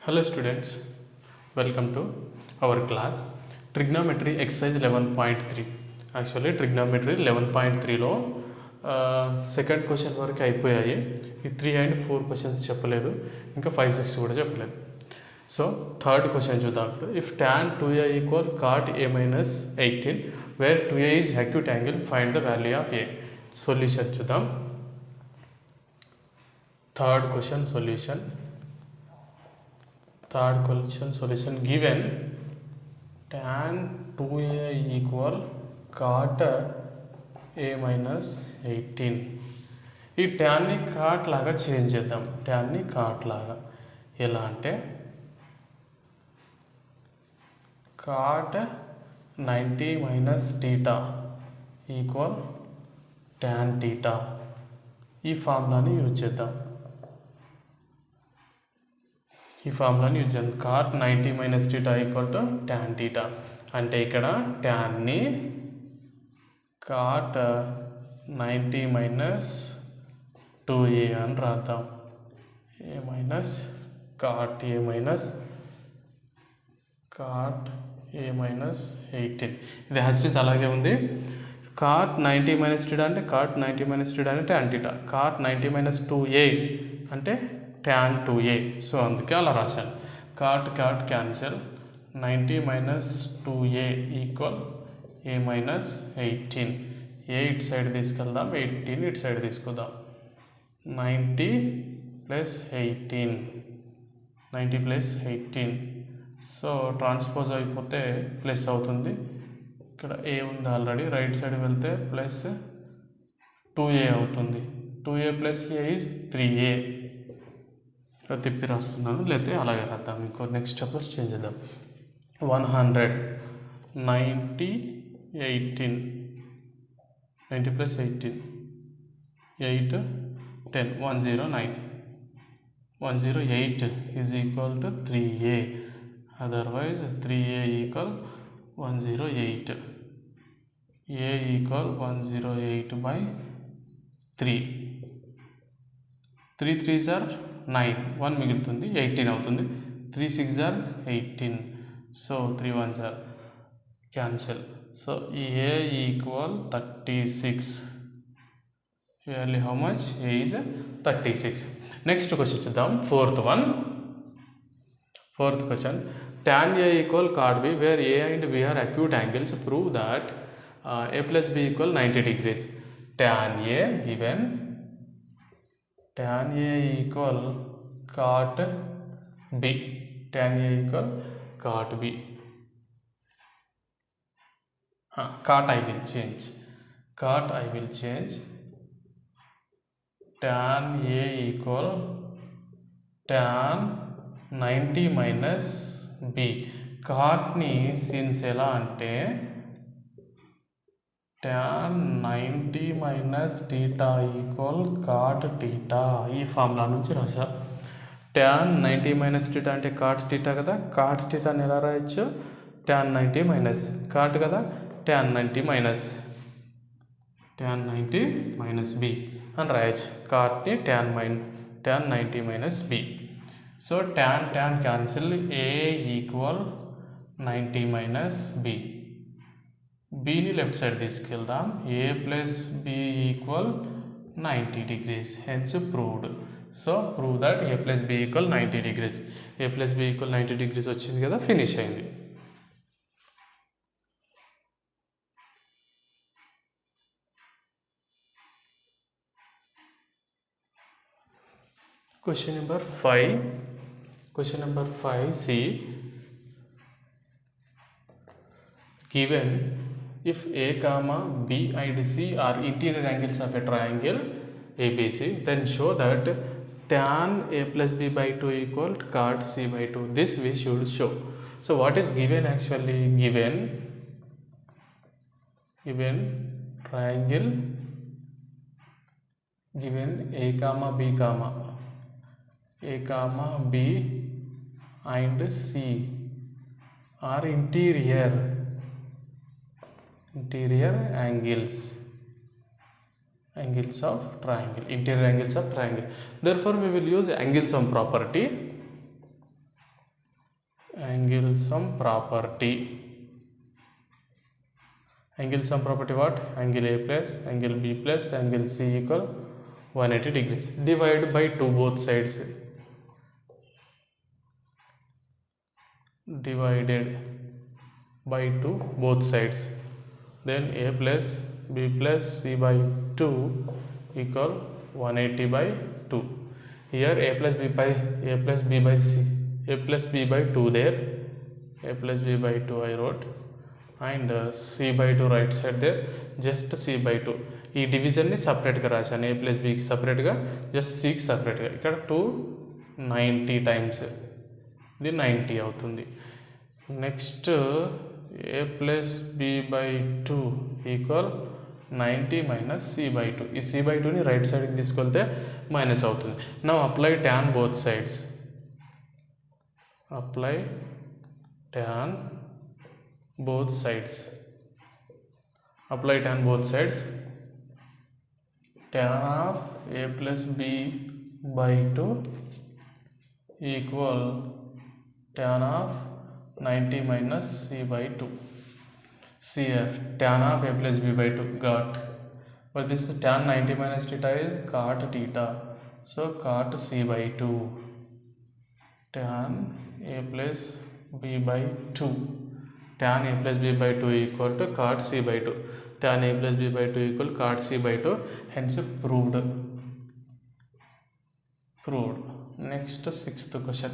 Hello students, welcome to our class Trigonometry exercise 11.3. Actually trigonometry 11.3 లో second question వరకు అయిపోయాయి. ఈ 3 అండ్ 4 క్వశ్చన్స్ చెప్పలేదు, ఇంకా 5, 6 కూడా చెప్పలేదు. సో థర్డ్ క్వశ్చన్ చూద్దాం. If tan 2a equal cot a minus 18 where 2a is acute angle, find the value of a. Solution చూద్దాం. Third question solution. Third question solution, given tan 2a equal cot a minus 18. ఈ ట్యాన్ని cot లాగా change చేద్దాం. ట్యాన్ని cot లాగా ఎలా అంటే cot 90 minus theta equal tan theta. ఈ ఫార్ములాని use చేద్దాం. ఈ ఫార్ములాని యూజ్ చేద్దాం. Cot 90 minus theta equal to tan theta. అంటే ఇక్కడ ట్యాన్ని కాట్ 90 మైనస్ 2a అని రాద్దాం. A minus cot A minus 18. ఇది హ్యాస్టీస్ అలాగే ఉంది. కాట్ 90 మైనస్ టీటా అంటే కాట్ 90 మైనస్ టీటా అంటే tan theta. Cot 90 minus 2a అంటే tan 2a. సో అందుకే అలా రాశాను. Cot cancel. 90 minus 2a equal a minus 18. ఏ ఇటు సైడ్ తీసుకెళ్దాం, 18 ఇటు సైడ్ తీసుకుందాం. 90 ప్లస్ 18. సో ట్రాన్స్పోజ్ అయిపోతే ప్లస్ అవుతుంది. ఇక్కడ ఏ ఉంది ఆల్రెడీ, రైట్ సైడ్ వెళ్తే ప్లస్ 2a అవుతుంది. 2a plus a is 3a. తిప్పి రాస్తున్నాను, లేకపోతే అలాగే రాద్దాం. ఇంకో నెక్స్ట్ స్టెప్స్ చేంజ్ చేద్దాం. 100 90 18 90 plus 18 8 10 108 is equal to 3a. Otherwise 3a equal 108. a equal 108 by 3. 3 3s are 9, 1 మిగులుతుంది, 18 అవుతుంది. 3 6s are 18. So 3 1s are cancel. So ఈ a equal 36. Value how much? a is 36. Next question చూద్దాం. Fourth question, tan a equal cot b where a and b are acute angles, prove that a plus b equal 90 degrees. tan a given tan a equal cot b. tan a equal cot b. Cot I will change. tan a equal tan 90 minus b. cot ni since ఎలా అంటే tan 90 minus theta equal cot theta. ఈ formula నుంచి రాశా. tan 90 minus theta అంటే cot theta కదా. Cot టీటాని ఎలా రాయొచ్చు? tan 90 మైనస్ కాట్ కదా, tan 90 మైనస్ b అని రాయొచ్చు. కాట్ని tan 90 minus b. So tan cancel. a equal 90 minus b. bని లెఫ్ట్ సైడ్ తీసుకెళ్దాం. a plus b equal 90 degrees. Hence proved. So prove that a plus b equal 90 degrees. a plus b equal 90 degrees వచ్చింది కదా, finish అయింది. Question number 5 C. given if a comma b and c are interior angles of a triangle ABC, then show that tan a plus b by 2 equal cot c by 2. This we should show. So what is given actually? Given triangle, given a comma b and c are interior angles of triangle. Therefore we will use angle sum property. angle sum property. Angle sum property what? Angle A plus angle B plus angle C equal 180 degrees. Divide by 2 both sides. Divided by 2 both sides. Then A plus B plus C by 2 equal 180 by 2. Here A plus B by C, A plus B by 2 there, A plus B by 2 I wrote, and C by 2 right side there, just C by 2. ఈ డివిజన్ని సపరేట్గా రాశాను, ఏ plus బికి సపరేట్గా, just సికి సపరేట్గా. ఇక్కడ 290 times ఇది 90 అవుతుంది. Next A plus B by 2 equal 90 minus C by 2. ఈ సి బై 2ని రైట్ సైడ్కి తీసుకెళ్తే మైనస్ అవుతుంది. Now apply tan both sides. Apply tan both sides. Apply tan both sides. Tan of A plus B by 2 equal tan of 90 minus C by 2. See here, tan of A plus B by 2 got, but this tan 90 minus theta is cot theta, so cot C by 2. Tan A plus B by 2, tan A plus B by 2 equal to cot C by 2. Tan A plus B by 2 equal cot C by 2. Hence proved. Next 6th question.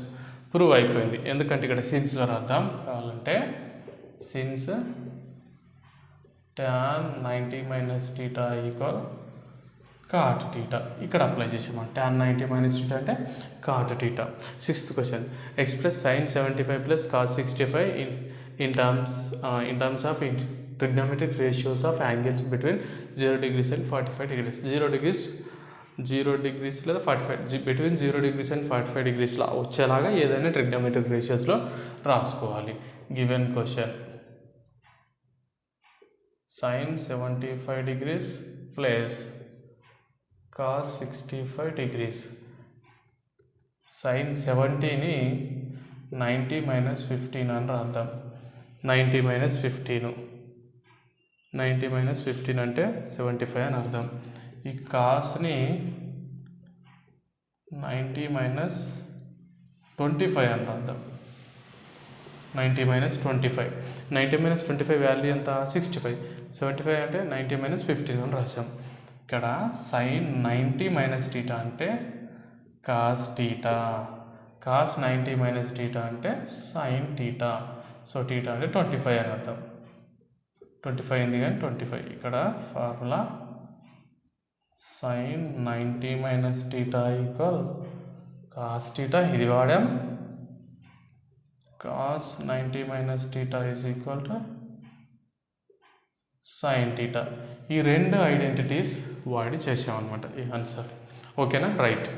Prove అయిపోయింది. ఎందుకంటే ఇక్కడ సిన్స్లో రాద్దాం కావాలంటే. Since tan 90 minus theta equal cot theta. ఇక్కడ apply చేసాము. tan 90 minus theta అంటే cot theta. 6th question. Express sin 75 plus cos 65 in terms of trigonometric ratios of angles between 0 degrees and 45 degrees. 0 degrees లేదా 45 between 0 degrees and 45 degrees లా వచ్చేలాగా ఏదైనా trigonometric ratiosలో రాసుకోవాలి. Given question, sin 75 degrees plus cos 65 degrees. sin 70ని 90 minus 15 అని రాద్దాం. 90 minus 15 అంటే 75 అని అర్థం. ఈ కాస్ని 90 minus 25 అని రాద్దాం. 90 minus 25. 90 minus 25 వాల్యూ ఎంత? 65. 75 అంటే 90 minus 15 అని రాసాం. ఇక్కడ sin 90 minus theta అంటే cos theta, cos 90 minus theta అంటే sin theta. సో theta అంటే 25 అని అర్థం. 25 ఉంది కానీ 25. ఇక్కడ formula sin 90 minus theta equal cos theta, ఇది వాడాం. cos 90 minus theta is equal to sin theta. ఈ రెండు ఐడెంటిటీస్ వాడి చేసామన్నమాట ఈ ఆన్సర్. ఓకేనా? రైట్.